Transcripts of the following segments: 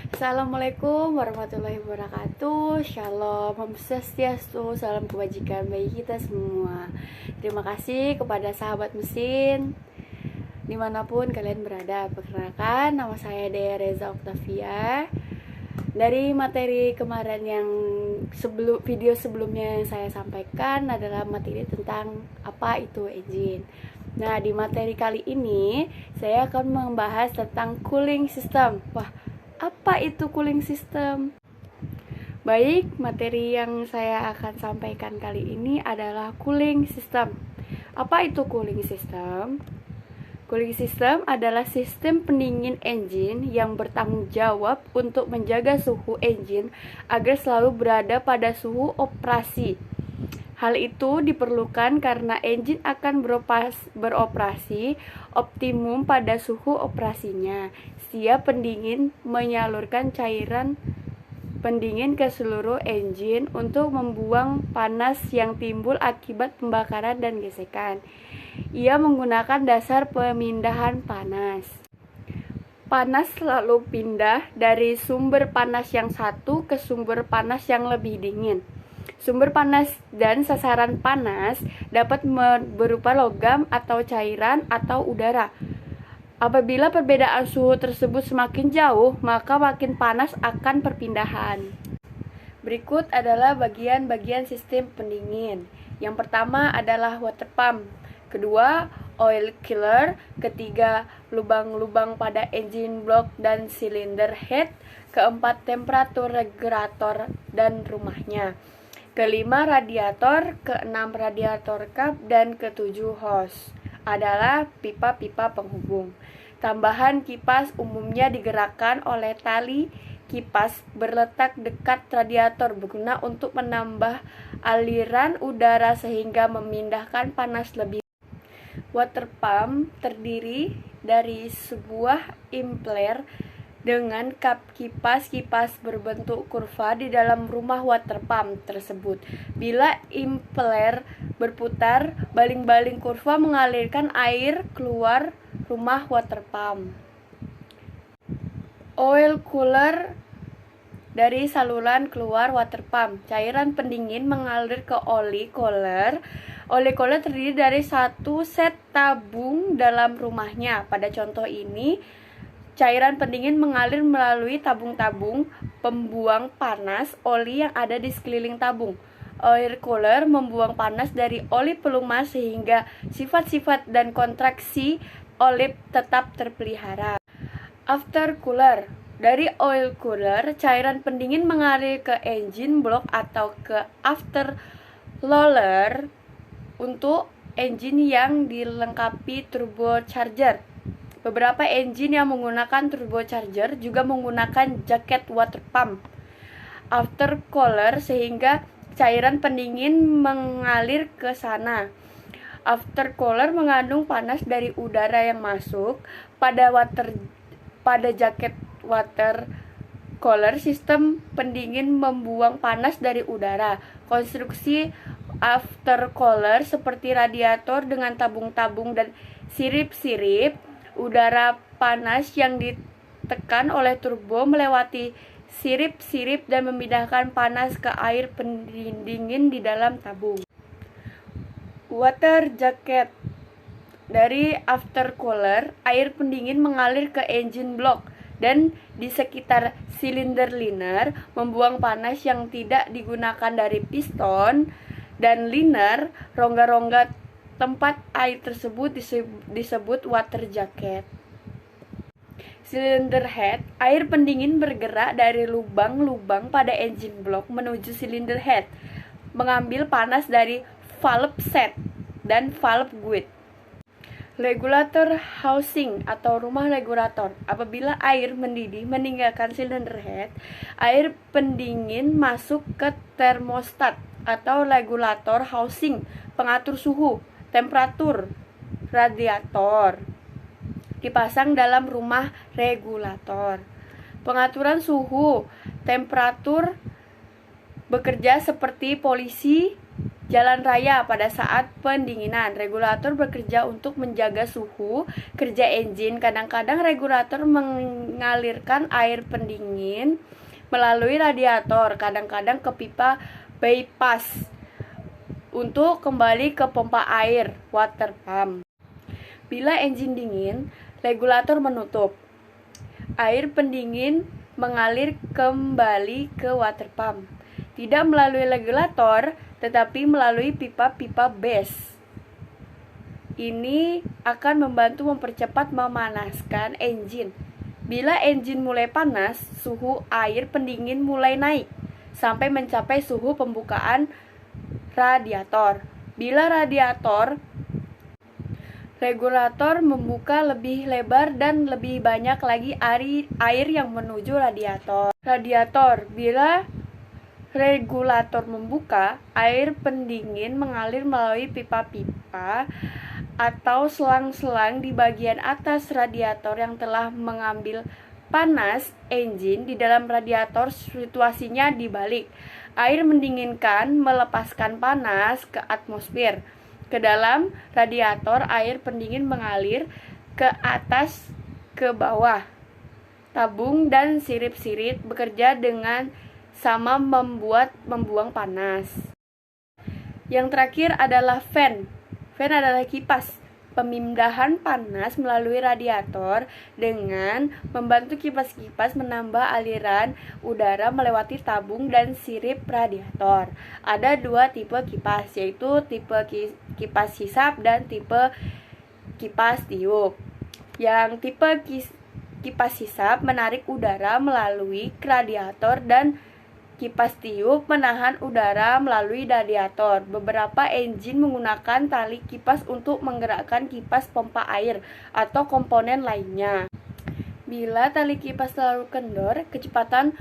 Assalamualaikum warahmatullahi wabarakatuh. Shalom, Om Swastiastu, salam kebajikan bagi kita semua. Terima kasih kepada sahabat mesin dimanapun kalian berada. Perkenalkan, nama saya Dea Reza Octavia. Dari materi kemarin yang video sebelumnya yang saya sampaikan adalah materi tentang apa itu engine. Nah, di materi kali ini saya akan membahas tentang cooling system. Wah, apa itu cooling system? Baik, materi yang saya akan sampaikan kali ini adalah cooling system. Apa itu cooling system? Cooling system adalah sistem pendingin engine yang bertanggung jawab untuk menjaga suhu engine agar selalu berada pada suhu operasi. Hal itu diperlukan karena engine akan beroperasi optimum pada suhu operasinya. Setiap pendingin menyalurkan cairan pendingin ke seluruh engine untuk membuang panas yang timbul akibat pembakaran dan gesekan. Ia menggunakan dasar pemindahan panas. Panas selalu pindah dari sumber panas yang satu ke sumber panas yang lebih dingin. Sumber panas dan sasaran panas dapat berupa logam atau cairan atau udara. Apabila perbedaan suhu tersebut semakin jauh, maka makin panas akan perpindahan. Berikut adalah bagian-bagian sistem pendingin. Yang pertama adalah water pump, kedua oil killer, ketiga lubang-lubang pada engine block dan cylinder head, keempat temperatur regulator dan rumahnya, kelima radiator, keenam radiator cap, dan ketujuh hose adalah pipa-pipa penghubung. Tambahan kipas umumnya digerakkan oleh tali kipas berletak dekat radiator berguna untuk menambah aliran udara sehingga memindahkan panas lebih. Water pump terdiri dari sebuah impeller dengan kap kipas berbentuk kurva di dalam rumah water pump tersebut. Bila impeller berputar, baling-baling kurva mengalirkan air keluar rumah water pump. Oil cooler dari saluran keluar water pump. Cairan pendingin mengalir ke oli cooler. Oli cooler terdiri dari satu set tabung dalam rumahnya. Pada contoh ini, cairan pendingin mengalir melalui tabung-tabung pembuang panas oli yang ada di sekeliling tabung. Oil cooler membuang panas dari oli pelumas sehingga sifat-sifat dan kontraksi oli tetap terpelihara. After cooler. Dari oil cooler, cairan pendingin mengalir ke engine block atau ke after roller untuk engine yang dilengkapi turbocharger. Beberapa engine yang menggunakan turbocharger juga menggunakan jaket water pump after cooler sehingga cairan pendingin mengalir ke sana. After cooler mengandung panas dari udara yang masuk pada jaket water cooler. Sistem pendingin membuang panas dari udara. Konstruksi after cooler seperti radiator dengan tabung-tabung dan sirip-sirip udara panas yang ditekan oleh turbo melewati sirip-sirip dan memindahkan panas ke air pendingin di dalam tabung. Water jacket. Dari after cooler, air pendingin mengalir ke engine block dan di sekitar silinder liner, membuang panas yang tidak digunakan dari piston dan liner. Rongga-rongga tempat air tersebut disebut water jacket. Cylinder head. Air pendingin bergerak dari lubang-lubang pada engine block menuju cylinder head, mengambil panas dari valve set dan valve guide. Regulator housing atau rumah regulator. Apabila air mendidih meninggalkan cylinder head, air pendingin masuk ke termostat atau regulator housing, pengatur suhu, temperatur radiator. Dipasang dalam rumah regulator. Pengaturan suhu, temperatur bekerja seperti polisi jalan raya pada saat pendinginan. Regulator bekerja untuk menjaga suhu kerja engine. Kadang-kadang regulator mengalirkan air pendingin melalui radiator, kadang-kadang ke pipa bypass untuk kembali ke pompa air water pump. Bila engine dingin, regulator menutup. Air pendingin mengalir kembali ke water pump, tidak melalui regulator tetapi melalui pipa-pipa base. Ini akan membantu mempercepat memanaskan engine. Bila engine mulai panas, suhu air pendingin mulai naik sampai mencapai suhu pembukaan radiator. Bila regulator membuka lebih lebar dan lebih banyak lagi air yang menuju radiator. Bila regulator membuka, air pendingin mengalir melalui pipa-pipa atau selang-selang di bagian atas radiator yang telah mengambil panas engine di dalam radiator. Situasinya dibalik. Air mendinginkan melepaskan panas ke atmosfer. Ke dalam radiator, air pendingin mengalir ke atas ke bawah. Tabung dan sirip-sirip bekerja dengan sama membuang panas. Yang terakhir adalah fan. Fan adalah kipas pemindahan panas melalui radiator dengan membantu kipas-kipas menambah aliran udara melewati tabung dan sirip radiator. Ada dua tipe kipas, yaitu tipe kipas hisap dan tipe kipas tiup. Yang tipe kipas hisap menarik udara melalui radiator dan kipas tiup menahan udara melalui radiator. Beberapa engine menggunakan tali kipas untuk menggerakkan kipas pompa air atau komponen lainnya. Bila tali kipas terlalu kendor, kecepatan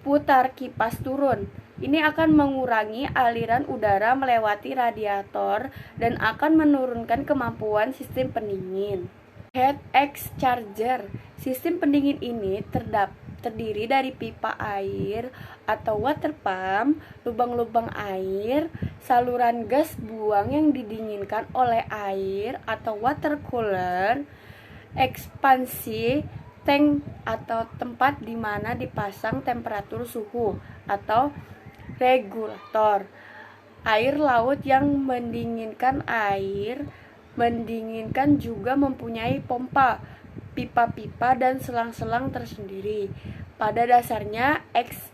putar kipas turun. Ini akan mengurangi aliran udara melewati radiator dan akan menurunkan kemampuan sistem pendingin. Heat exchanger. Sistem pendingin ini terdiri dari pipa air atau water pump, lubang-lubang air, saluran gas buang yang didinginkan oleh air atau water cooler, ekspansi tank atau tempat di mana dipasang temperatur suhu atau regulator. Air laut yang mendinginkan juga mempunyai pompa, pipa-pipa dan selang-selang tersendiri. Pada dasarnya X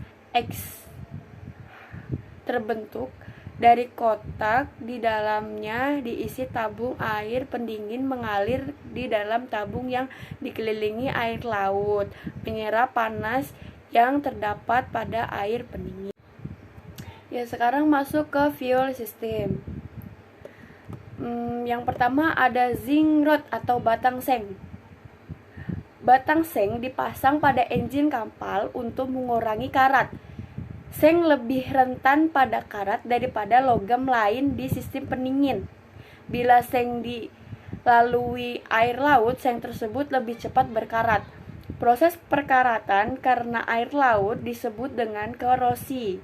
terbentuk dari kotak, di dalamnya diisi tabung air pendingin mengalir di dalam tabung yang dikelilingi air laut, menyerap panas yang terdapat pada air pendingin. Ya, sekarang masuk ke fuel system. Yang pertama ada zinc rod atau batang seng. Batang seng dipasang pada engine kapal untuk mengurangi karat. Seng lebih rentan pada karat daripada logam lain di sistem pendingin. Bila seng dilalui air laut, seng tersebut lebih cepat berkarat. Proses perkaratan karena air laut disebut dengan korosi.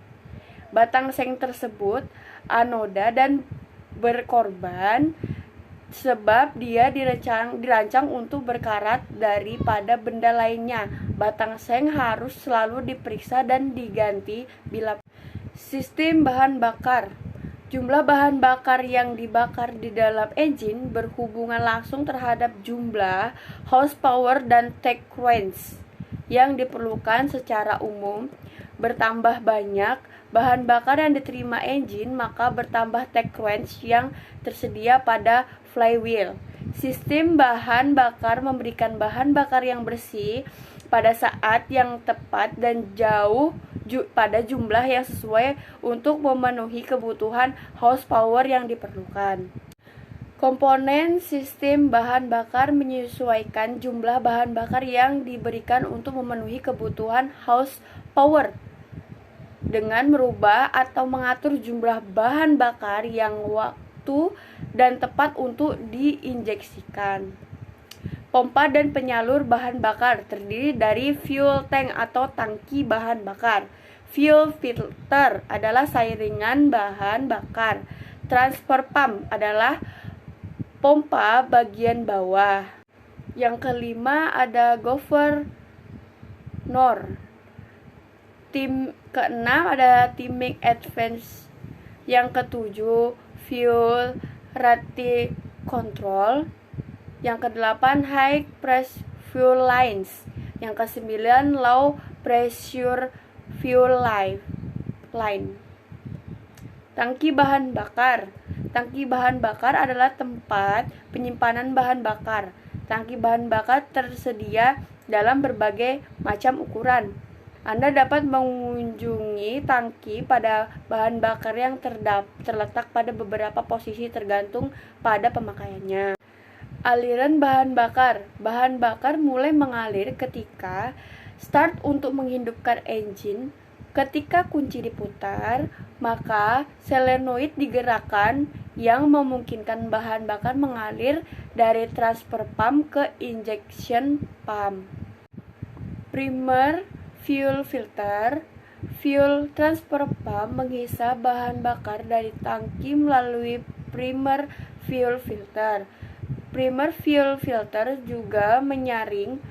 Batang seng tersebut anoda dan berkorban sebab dia dirancang untuk berkarat daripada benda lainnya. Batang seng harus selalu diperiksa dan diganti bila. Sistem bahan bakar. Jumlah bahan bakar yang dibakar di dalam engine berhubungan langsung terhadap jumlah horsepower dan torque wrench yang diperlukan. Secara umum, bertambah banyak bahan bakar yang diterima engine, maka bertambah torque wrench yang tersedia pada flywheel. Sistem bahan bakar memberikan bahan bakar yang bersih pada saat yang tepat dan pada jumlah yang sesuai untuk memenuhi kebutuhan horsepower yang diperlukan. Komponen sistem bahan bakar menyesuaikan jumlah bahan bakar yang diberikan untuk memenuhi kebutuhan horsepower dengan merubah atau mengatur jumlah bahan bakar yang waktu dan tepat untuk diinjeksikan. Pompa dan penyalur bahan bakar terdiri dari fuel tank atau tangki bahan bakar. Fuel filter adalah saringan bahan bakar. Transfer pump adalah pompa bagian bawah. Yang kelima ada governor. Keenam ada timing advance. Yang ketujuh fuel rate control. Yang kedelapan high pressure fuel lines. Yang kesembilan low pressure fuel line. Tangki bahan bakar. Tangki bahan bakar adalah tempat penyimpanan bahan bakar. Tangki bahan bakar tersedia dalam berbagai macam ukuran. Anda dapat mengunjungi tangki pada bahan bakar yang terletak pada beberapa posisi tergantung pada pemakaiannya. Aliran bahan bakar. Bahan bakar mulai mengalir ketika start untuk menghidupkan engine. Ketika kunci diputar, maka solenoid digerakkan yang memungkinkan bahan bakar mengalir dari transfer pump ke injection pump. Primer fuel filter. Fuel transfer pump menghisap bahan bakar dari tangki melalui primer fuel filter. Primer fuel filter juga menyaring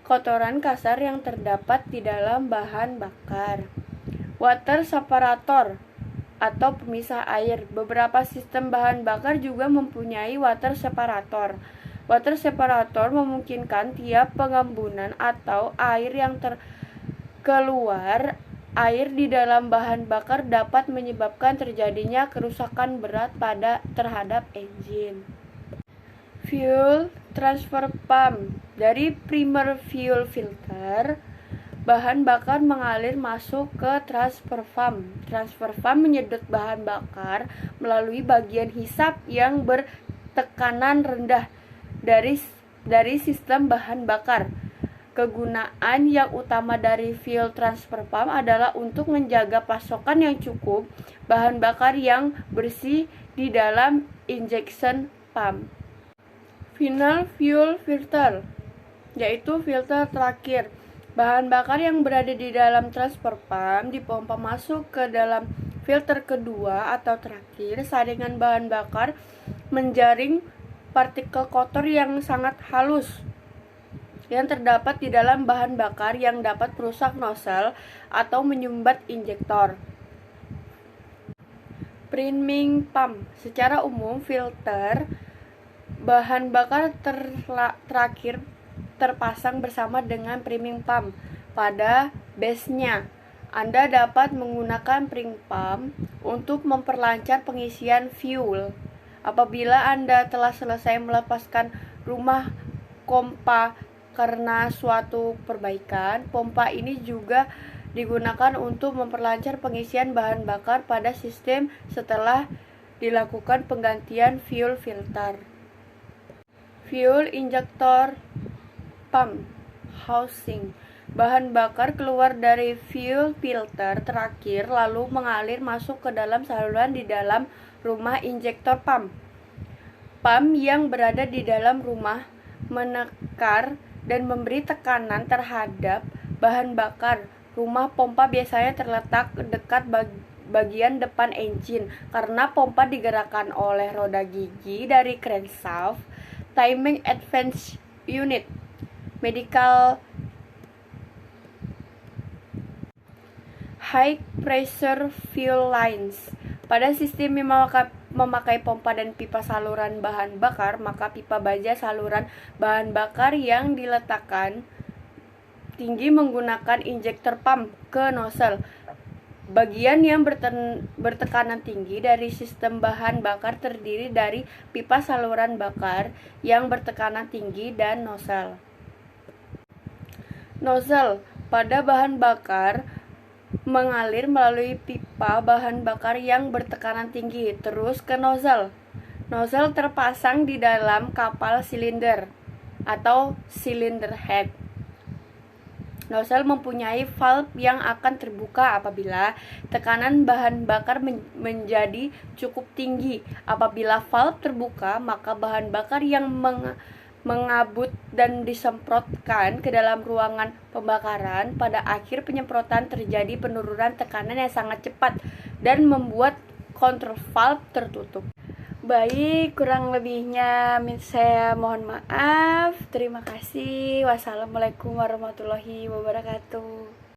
kotoran kasar yang terdapat di dalam bahan bakar. Water separator atau pemisah air. Beberapa sistem bahan bakar juga mempunyai water separator. Water separator memungkinkan tiap pengembunan atau air yang keluar air di dalam bahan bakar dapat menyebabkan terjadinya kerusakan berat terhadap engine. Fuel transfer pump. Dari primer fuel filter, bahan bakar mengalir masuk ke transfer pump. Transfer pump menyedot bahan bakar melalui bagian hisap yang bertekanan rendah dari sistem bahan bakar. Kegunaan yang utama dari fuel transfer pump adalah untuk menjaga pasokan yang cukup bahan bakar yang bersih di dalam injection pump. Final fuel filter, yaitu filter terakhir. Bahan bakar yang berada di dalam transfer pump dipompa masuk ke dalam filter kedua atau terakhir. Saringan bahan bakar menjaring partikel kotor yang sangat halus yang terdapat di dalam bahan bakar yang dapat merusak nozzle atau menyumbat injektor. Priming pump. Secara umum, filter bahan bakar terakhir terpasang bersama dengan priming pump pada base-nya. Anda dapat menggunakan priming pump untuk memperlancar pengisian fuel. Apabila Anda telah selesai melepaskan rumah pompa karena suatu perbaikan, pompa ini juga digunakan untuk memperlancar pengisian bahan bakar pada sistem setelah dilakukan penggantian fuel filter. Fuel injector pump housing. Bahan bakar keluar dari fuel filter terakhir lalu mengalir masuk ke dalam saluran di dalam rumah injektor pump. Pump yang berada di dalam rumah menekar dan memberi tekanan terhadap bahan bakar. Rumah pompa biasanya terletak dekat bagian depan engine karena pompa digerakkan oleh roda gigi dari crankshaft. Timing advance unit. Medical high pressure fuel lines. Pada sistem yang memakai pompa dan pipa saluran bahan bakar, maka pipa baja saluran bahan bakar yang diletakkan tinggi menggunakan injektor pump ke nozzle. Bagian yang bertekanan tinggi dari sistem bahan bakar terdiri dari pipa saluran bakar yang bertekanan tinggi dan nozzle. Nozzle pada bahan bakar mengalir melalui pipa bahan bakar yang bertekanan tinggi terus ke nozzle. Nozzle terpasang di dalam kapal silinder atau cylinder head. Nozzle mempunyai valve yang akan terbuka apabila tekanan bahan bakar menjadi cukup tinggi. Apabila valve terbuka, maka bahan bakar yang mengabut dan disemprotkan ke dalam ruangan pembakaran. Pada akhir penyemprotan terjadi penurunan tekanan yang sangat cepat dan membuat kontrol valve tertutup. Baik, kurang lebihnya saya mohon maaf. Terima kasih. Wassalamualaikum warahmatullahi wabarakatuh.